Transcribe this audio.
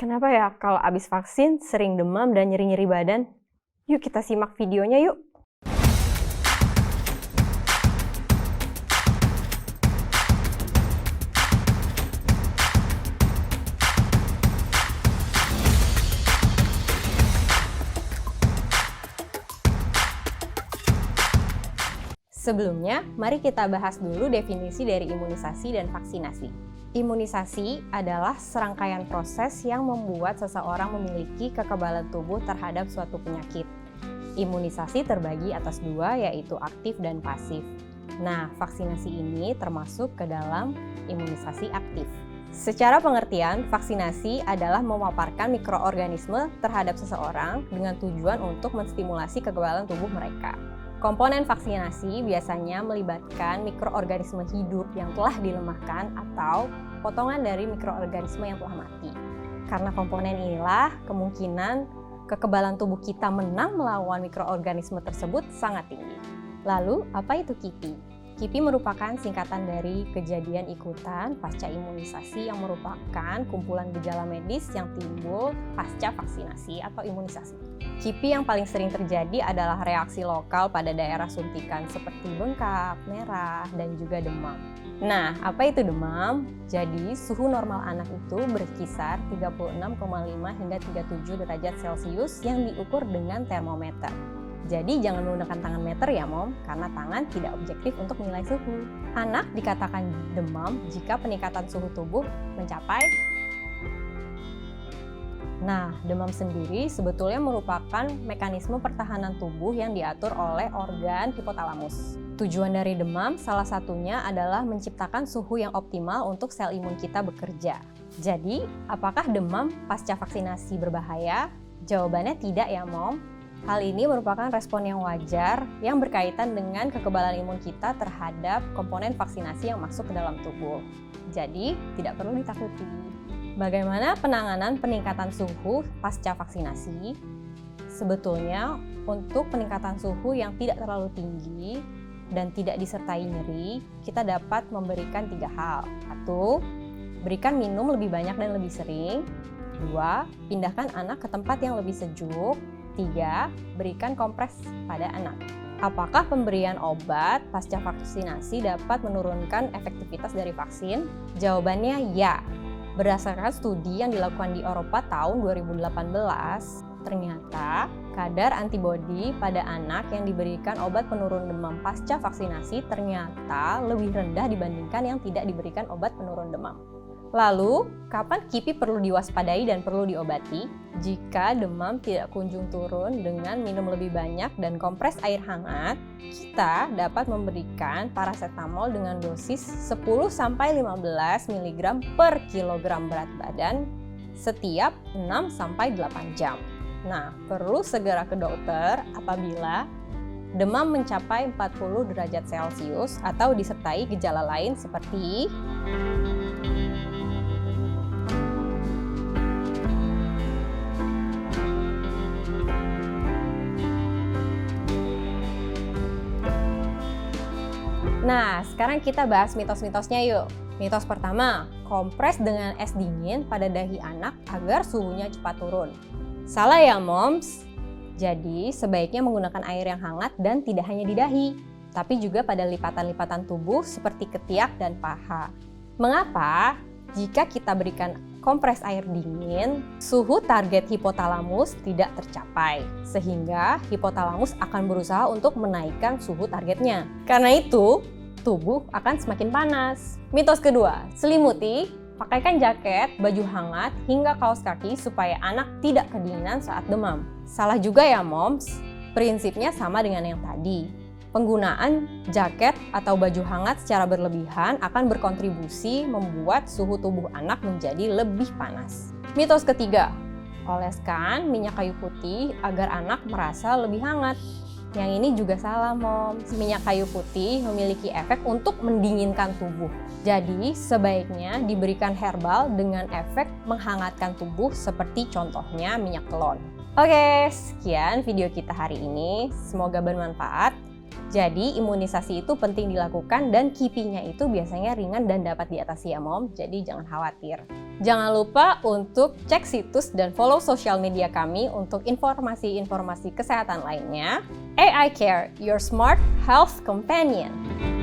Kenapa ya kalau abis vaksin sering demam dan nyeri-nyeri badan? Yuk kita simak videonya yuk. Sebelumnya, mari kita bahas dulu definisi dari imunisasi dan vaksinasi. Imunisasi adalah serangkaian proses yang membuat seseorang memiliki kekebalan tubuh terhadap suatu penyakit. Imunisasi terbagi atas dua, yaitu aktif dan pasif. Nah, vaksinasi ini termasuk ke dalam imunisasi aktif. Secara pengertian, vaksinasi adalah memaparkan mikroorganisme terhadap seseorang dengan tujuan untuk menstimulasi kekebalan tubuh mereka. Komponen vaksinasi biasanya melibatkan mikroorganisme hidup yang telah dilemahkan atau potongan dari mikroorganisme yang telah mati. Karena komponen inilah, kemungkinan kekebalan tubuh kita menang melawan mikroorganisme tersebut sangat tinggi. Lalu, apa itu KIPI? KIPI merupakan singkatan dari kejadian ikutan pasca imunisasi yang merupakan kumpulan gejala medis yang timbul pasca vaksinasi atau imunisasi. KIPI yang paling sering terjadi adalah reaksi lokal pada daerah suntikan seperti bengkak, merah, dan juga demam. Nah, apa itu demam? Jadi, suhu normal anak itu berkisar 36,5 hingga 37 derajat Celcius yang diukur dengan termometer. Jadi jangan menggunakan tangan meter ya mom, karena tangan tidak objektif untuk menilai suhu. Anak dikatakan demam jika peningkatan suhu tubuh mencapai. Nah, demam sendiri sebetulnya merupakan mekanisme pertahanan tubuh yang diatur oleh organ hipotalamus. Tujuan dari demam salah satunya adalah menciptakan suhu yang optimal untuk sel imun kita bekerja. Jadi, apakah demam pasca vaksinasi berbahaya? Jawabannya tidak ya mom. Hal ini merupakan respon yang wajar yang berkaitan dengan kekebalan imun kita terhadap komponen vaksinasi yang masuk ke dalam tubuh. Jadi, tidak perlu ditakuti. Bagaimana penanganan peningkatan suhu pasca vaksinasi? Sebetulnya, untuk peningkatan suhu yang tidak terlalu tinggi dan tidak disertai nyeri, kita dapat memberikan 3 hal. 1. Berikan minum lebih banyak dan lebih sering. 2. Pindahkan anak ke tempat yang lebih sejuk. 3. Berikan kompres pada anak. Apakah pemberian obat pasca vaksinasi dapat menurunkan efektivitas dari vaksin? Jawabannya ya. Berdasarkan studi yang dilakukan di Eropa tahun 2018, ternyata kadar antibodi pada anak yang diberikan obat penurun demam pasca vaksinasi ternyata lebih rendah dibandingkan yang tidak diberikan obat penurun demam. Lalu, kapan KIPI perlu diwaspadai dan perlu diobati? Jika demam tidak kunjung turun dengan minum lebih banyak dan kompres air hangat, kita dapat memberikan paracetamol dengan dosis 10-15 mg per kilogram berat badan setiap 6-8 jam. Nah, perlu segera ke dokter apabila demam mencapai 40 derajat Celcius atau disertai gejala lain seperti Nah, sekarang kita bahas mitos-mitosnya yuk. Mitos pertama, kompres dengan es dingin pada dahi anak agar suhunya cepat turun. Salah ya moms. Jadi, sebaiknya menggunakan air yang hangat dan tidak hanya di dahi, tapi juga pada lipatan-lipatan tubuh seperti ketiak dan paha. Mengapa? Jika kita berikan kompres air dingin, suhu target hipotalamus tidak tercapai, sehingga hipotalamus akan berusaha untuk menaikkan suhu targetnya. Karena itu, tubuh akan semakin panas. Mitos kedua, selimuti, pakaikan jaket, baju hangat, hingga kaos kaki supaya anak tidak kedinginan saat demam. Salah juga ya moms, prinsipnya sama dengan yang tadi. Penggunaan jaket atau baju hangat secara berlebihan akan berkontribusi membuat suhu tubuh anak menjadi lebih panas. Mitos ketiga, oleskan minyak kayu putih agar anak merasa lebih hangat. Yang ini juga salah moms. Minyak kayu putih memiliki efek untuk mendinginkan tubuh. Jadi sebaiknya diberikan herbal dengan efek menghangatkan tubuh seperti contohnya minyak telon. Oke, sekian video kita hari ini. Semoga bermanfaat. Jadi imunisasi itu penting dilakukan dan KIPI-nya itu biasanya ringan dan dapat diatasi ya Mom, jadi jangan khawatir. Jangan lupa untuk cek situs dan follow sosial media kami untuk informasi-informasi kesehatan lainnya. AI Care, your smart health companion.